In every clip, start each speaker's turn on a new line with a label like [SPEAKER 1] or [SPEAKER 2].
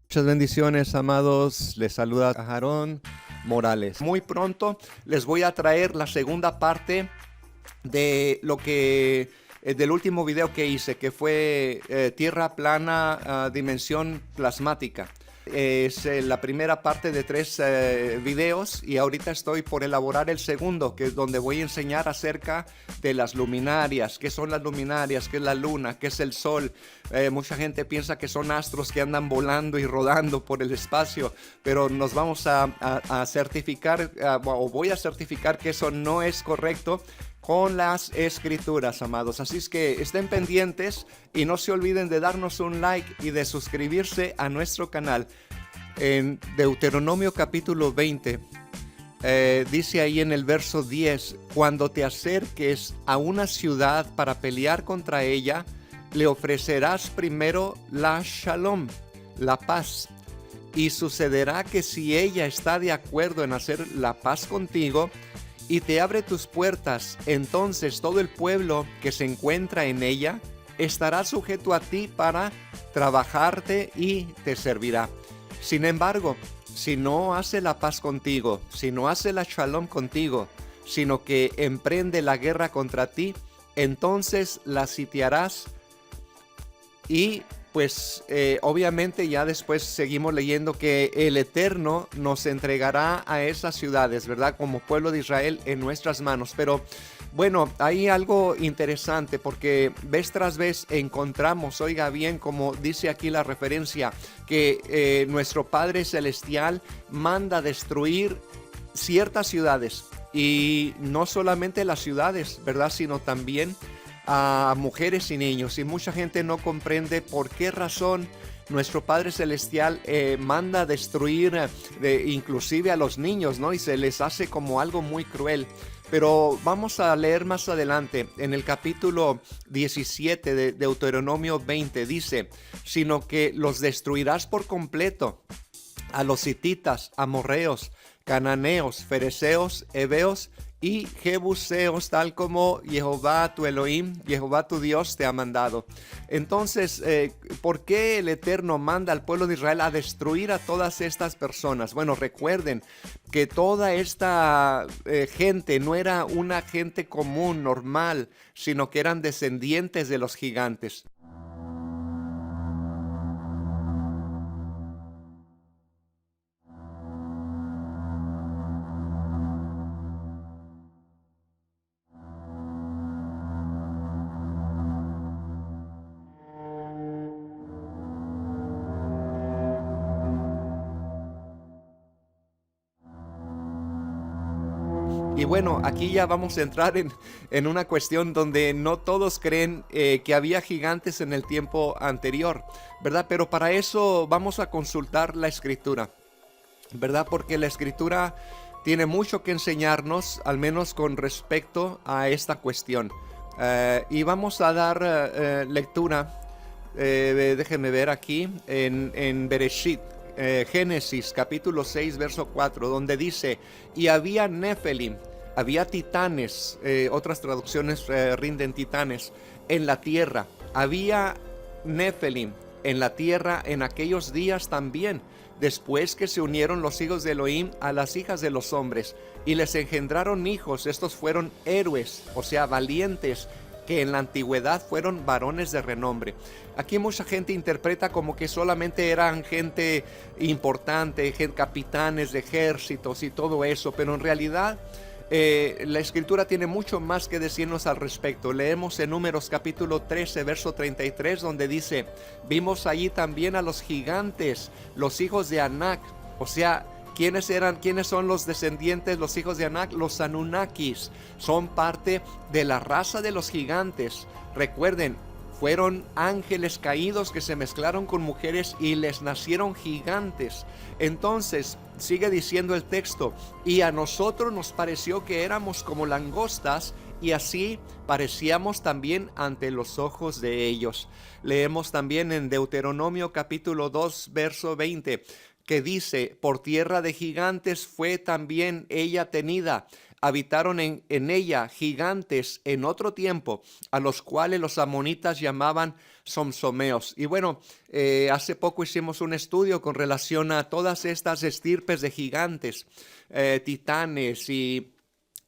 [SPEAKER 1] Muchas bendiciones, amados. Les saluda Aarón Morales. Muy pronto les voy a traer la segunda parte de lo que del último video que hice, que fue tierra plana, dimensión plasmática. Es la primera parte de 3 videos, y ahorita estoy por elaborar el segundo, que es donde voy a enseñar acerca de las luminarias. ¿Qué son las luminarias? ¿Qué es la luna? ¿Qué es el sol? Mucha gente piensa que son astros que andan volando y rodando por el espacio, pero nos vamos a certificar, o voy a certificar que eso no es correcto con las escrituras, amados. Así es que estén pendientes y no se olviden de darnos un like y de suscribirse a nuestro canal. En Deuteronomio capítulo 20 dice ahí en el verso 10: cuando te acerques a una ciudad para pelear contra ella, le ofrecerás primero la shalom, la paz. Y sucederá que si ella está de acuerdo en hacer la paz contigo y te abre tus puertas, entonces todo el pueblo que se encuentra en ella estará sujeto a ti para trabajarte y te servirá. Sin embargo, si no hace la paz contigo, si no hace la shalom contigo, sino que emprende la guerra contra ti, entonces la sitiarás. Y pues obviamente ya después seguimos leyendo que el Eterno nos entregará a esas ciudades, ¿verdad? Como pueblo de Israel en nuestras manos. Pero bueno, hay algo interesante, porque vez tras vez encontramos, oiga bien, como dice aquí la referencia, que nuestro Padre Celestial manda destruir ciertas ciudades. Y no solamente las ciudades, ¿verdad? Sino también a mujeres y niños. Y mucha gente no comprende por qué razón nuestro Padre Celestial manda destruir inclusive a los niños, ¿no? Y se les hace como algo muy cruel. Pero vamos a leer más adelante en el capítulo 17 de Deuteronomio 20. Dice: sino que los destruirás por completo, a los hititas, amorreos, cananeos, fereceos, heveos y jebuseos, tal como Jehová tu Elohim, Jehová tu Dios te ha mandado. Entonces, ¿por qué el Eterno manda al pueblo de Israel a destruir a todas estas personas? Bueno, recuerden que toda esta gente no era una gente común, normal, sino que eran descendientes de los gigantes. Y bueno, aquí ya vamos a entrar en una cuestión donde no todos creen que había gigantes en el tiempo anterior, ¿verdad? Pero para eso vamos a consultar la Escritura, ¿verdad? Porque la Escritura tiene mucho que enseñarnos, al menos con respecto a esta cuestión. Y vamos a dar lectura, déjenme ver aquí, en Bereshit. Génesis capítulo 6 verso 4, donde dice: y había Nefelim, había titanes, otras traducciones rinden titanes, en la tierra. Había Nefelim en la tierra en aquellos días también, después que se unieron los hijos de Elohim a las hijas de los hombres, y les engendraron hijos. Estos fueron héroes, o sea, valientes, que en la antigüedad fueron varones de renombre. Aquí mucha gente interpreta como que solamente eran gente importante, capitanes de ejércitos y todo eso, pero en realidad la Escritura tiene mucho más que decirnos al respecto. Leemos en Números capítulo 13 verso 33, donde dice: vimos allí también a los gigantes, los hijos de Anac. O sea, ¿quiénes son los descendientes, los hijos de Anac? Los Anunnakis. Son parte de la raza de los gigantes. Recuerden, fueron ángeles caídos que se mezclaron con mujeres y les nacieron gigantes. Entonces, sigue diciendo el texto: y a nosotros nos pareció que éramos como langostas, y así parecíamos también ante los ojos de ellos. Leemos también en Deuteronomio capítulo 2 verso 20, que dice: por tierra de gigantes fue también ella tenida, habitaron en ella gigantes en otro tiempo, a los cuales los amonitas llamaban somsomeos. Y bueno, hace poco hicimos un estudio con relación a todas estas estirpes de gigantes, titanes y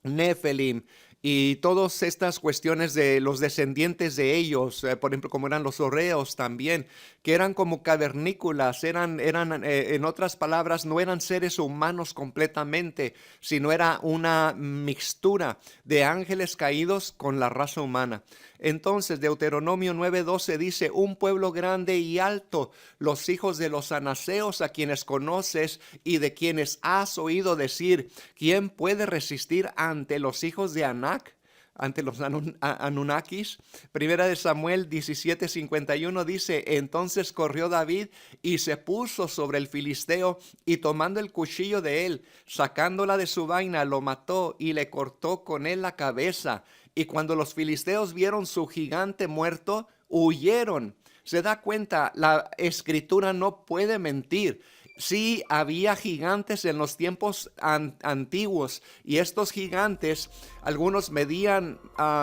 [SPEAKER 1] Nefelim, y todas estas cuestiones de los descendientes de ellos, por ejemplo, como eran los horreos también, que eran como cavernícolas, eran en otras palabras, no eran seres humanos completamente, sino era una mixtura de ángeles caídos con la raza humana. Entonces, Deuteronomio 9:12 dice: un pueblo grande y alto, los hijos de los anaseos, a quienes conoces y de quienes has oído decir, ¿quién puede resistir ante los hijos de Anac? Ante los Anunnakis. Primera de Samuel 17:51 dice: entonces corrió David y se puso sobre el filisteo, y tomando el cuchillo de él, sacándola de su vaina, lo mató y le cortó con él la cabeza. Y cuando los filisteos vieron su gigante muerto, huyeron. Se da cuenta, la escritura no puede mentir. Sí, había gigantes en los tiempos antiguos, y estos gigantes, algunos medían,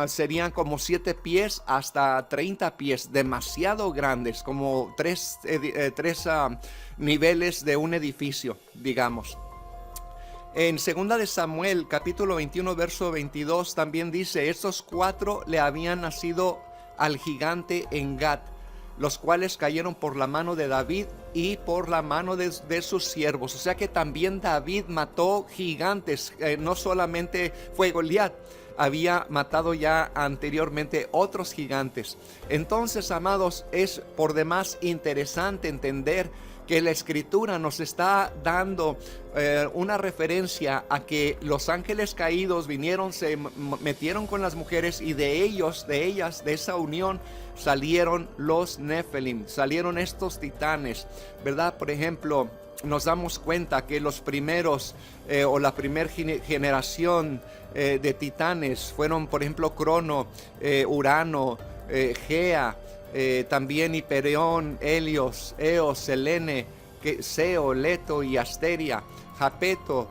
[SPEAKER 1] serían como 7 pies hasta 30 pies, demasiado grandes, como tres niveles de un edificio, digamos. En 2 de Samuel, capítulo 21, verso 22, también dice: estos 4 le habían nacido al gigante en Gat, los cuales cayeron por la mano de David y por la mano de sus siervos. O sea que también David mató gigantes, no solamente fue Goliat, había matado ya anteriormente otros gigantes. Entonces, amados, es por demás interesante entender que la escritura nos está dando una referencia a que los ángeles caídos vinieron, se metieron con las mujeres, y de ellas, de esa unión salieron los Nefelim, salieron estos titanes, ¿verdad? Por ejemplo, nos damos cuenta que los primeros o la primera generación de titanes fueron, por ejemplo, Crono, Urano, Gea, también Hiperión, Helios, Eos, Selene, Seo, Leto y Asteria, Japeto,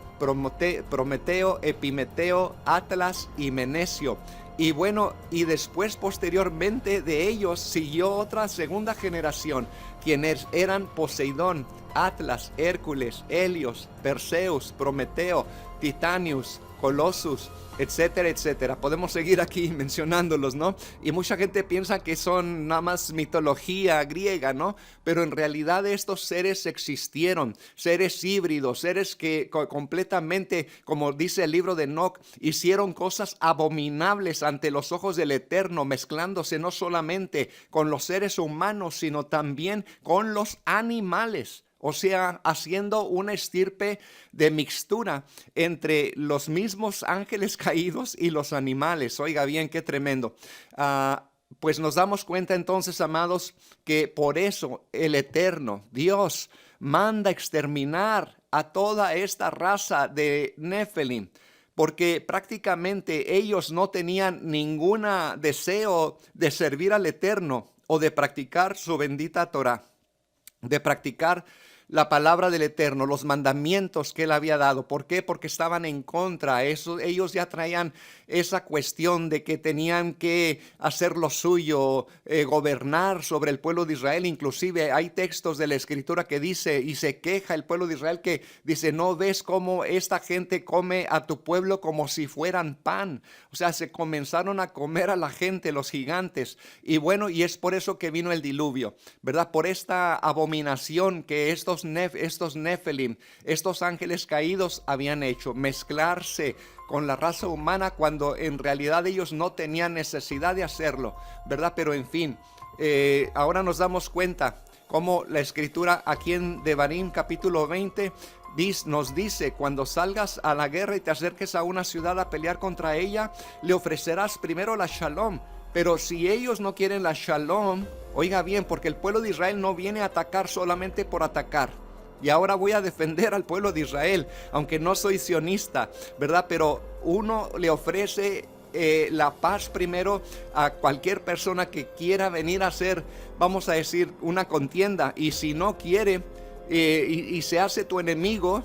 [SPEAKER 1] Prometeo, Epimeteo, Atlas y Menesio. Y bueno, y después posteriormente de ellos siguió otra segunda generación, quienes eran Poseidón, Atlas, Hércules, Helios, Perseus, Prometeo, Titanius, Colossus, etcétera, etcétera. Podemos seguir aquí mencionándolos, ¿no? Y mucha gente piensa que son nada más mitología griega, ¿no? Pero en realidad estos seres existieron, seres híbridos, seres que completamente, como dice el libro de Enoc, hicieron cosas abominables ante los ojos del Eterno, mezclándose no solamente con los seres humanos, sino también con los animales. O sea, haciendo una estirpe de mixtura entre los mismos ángeles caídos y los animales. Oiga bien, qué tremendo. Pues nos damos cuenta entonces, amados, que por eso el Eterno, Dios, manda exterminar a toda esta raza de Nefelim, porque prácticamente ellos no tenían ningún deseo de servir al Eterno o de practicar su bendita Torah, de practicar la palabra del Eterno, los mandamientos que Él había dado. ¿Por qué? Porque estaban en contra. Ellos ya traían esa cuestión de que tenían que hacer lo suyo, gobernar sobre el pueblo de Israel. Inclusive hay textos de la Escritura que dice, y se queja el pueblo de Israel, que dice: ¿no ves cómo esta gente come a tu pueblo como si fueran pan? O sea, se comenzaron a comer a la gente, los gigantes. Y bueno, y es por eso que vino el diluvio, ¿verdad? Por esta abominación que estos Nefelim, estos ángeles caídos habían hecho, mezclarse con la raza humana cuando en realidad ellos no tenían necesidad de hacerlo, ¿verdad? Pero en fin, ahora nos damos cuenta cómo la escritura aquí en Devarim capítulo 20 nos dice: cuando salgas a la guerra y te acerques a una ciudad a pelear contra ella, le ofrecerás primero la shalom. Pero si ellos no quieren la shalom, oiga bien, porque el pueblo de Israel no viene a atacar solamente por atacar. Y ahora voy a defender al pueblo de Israel, aunque no soy sionista, ¿verdad? Pero uno le ofrece la paz primero a cualquier persona que quiera venir a hacer, vamos a decir, una contienda. Y si no quiere y se hace tu enemigo,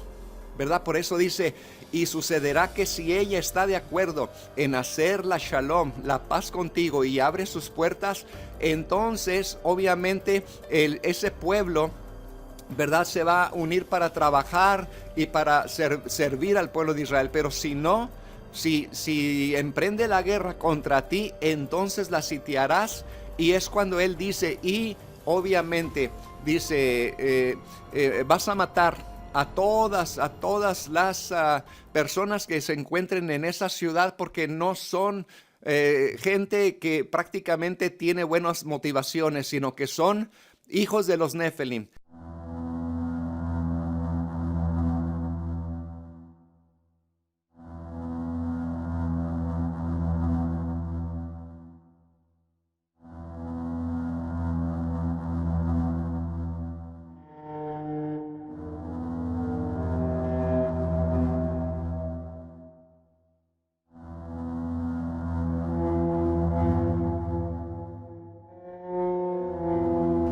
[SPEAKER 1] ¿verdad? Por eso dice, y sucederá que si ella está de acuerdo en hacer la shalom, la paz contigo, y abre sus puertas, entonces obviamente ese pueblo, ¿verdad?, se va a unir para trabajar y para servir al pueblo de Israel. Pero si no, si emprende la guerra contra ti, entonces la sitiarás. Y es cuando él dice, y obviamente dice, vas a matar a todas las personas que se encuentren en esa ciudad, porque no son gente que prácticamente tiene buenas motivaciones, sino que son hijos de los Nefelim.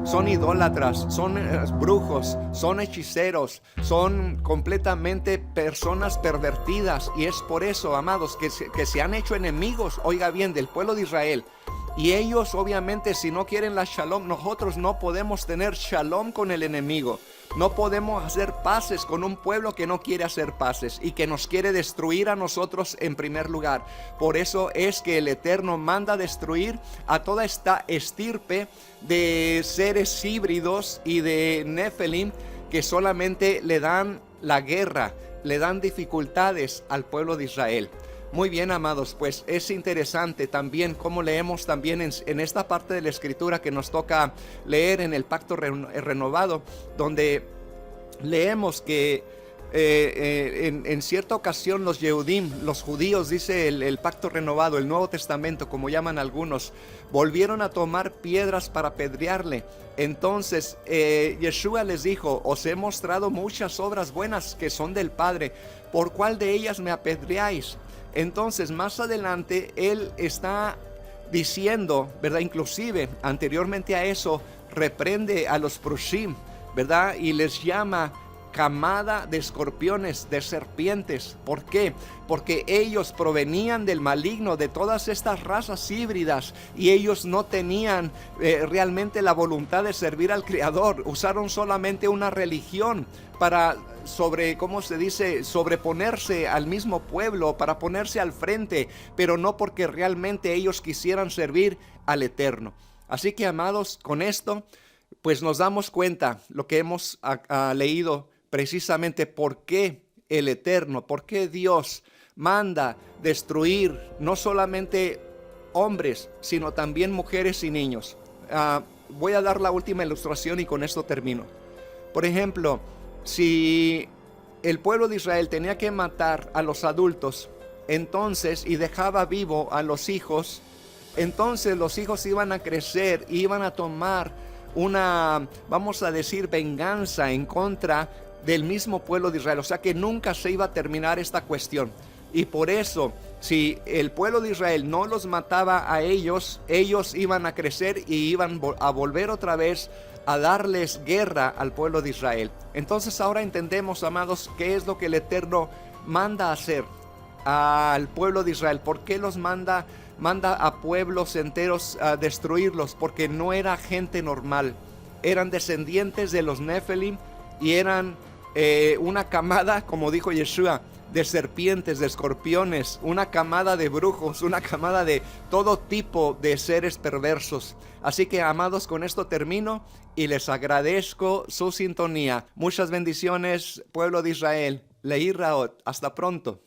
[SPEAKER 1] Son idólatras, son brujos, son hechiceros, son completamente personas pervertidas. Y es por eso, amados, que se han hecho enemigos, oiga bien, del pueblo de Israel. Y ellos, obviamente, si no quieren la shalom, nosotros no podemos tener shalom con el enemigo. No podemos hacer paces con un pueblo que no quiere hacer paces y que nos quiere destruir a nosotros en primer lugar. Por eso es que el Eterno manda destruir a toda esta estirpe de seres híbridos y de Nefelim que solamente le dan la guerra, le dan dificultades al pueblo de Israel. Muy bien, amados, pues es interesante también cómo leemos también en esta parte de la escritura que nos toca leer en el pacto renovado, donde leemos que en cierta ocasión los Yehudim, los judíos, dice el pacto renovado, el Nuevo Testamento, como llaman algunos, volvieron a tomar piedras para apedrearle. Entonces Yeshua les dijo, os he mostrado muchas obras buenas que son del Padre, ¿por cuál de ellas me apedreáis? Entonces más adelante él está diciendo, ¿verdad? Inclusive anteriormente a eso reprende a los Prushim, ¿verdad? Y les llama camada de escorpiones, de serpientes. ¿Por qué? Porque ellos provenían del maligno, de todas estas razas híbridas, y ellos no tenían realmente la voluntad de servir al Creador. Usaron solamente una religión para sobreponerse al mismo pueblo, para ponerse al frente, pero no porque realmente ellos quisieran servir al Eterno. Así que, amados, con esto pues nos damos cuenta lo que hemos leído, precisamente por qué el Eterno, por qué Dios manda destruir no solamente hombres, sino también mujeres y niños. Voy a dar la última ilustración y con esto termino. Por ejemplo, si el pueblo de Israel tenía que matar a los adultos, entonces, y dejaba vivo a los hijos, entonces los hijos iban a crecer, iban a tomar una, vamos a decir, venganza en contra del mismo pueblo de Israel. O sea que nunca se iba a terminar esta cuestión. Y por eso, si el pueblo de Israel no los mataba a ellos, ellos iban a crecer y iban a volver otra vez a darles guerra al pueblo de Israel. Entonces ahora entendemos, amados, qué es lo que el Eterno manda hacer al pueblo de Israel. ¿Por qué los manda a pueblos enteros a destruirlos? Porque no era gente normal, eran descendientes de los Nefelim y eran una camada, como dijo Yeshua, de serpientes, de escorpiones, una camada de brujos, una camada de todo tipo de seres perversos. Así que, amados, con esto termino y les agradezco su sintonía. Muchas bendiciones, pueblo de Israel. Leí Raot. Hasta pronto.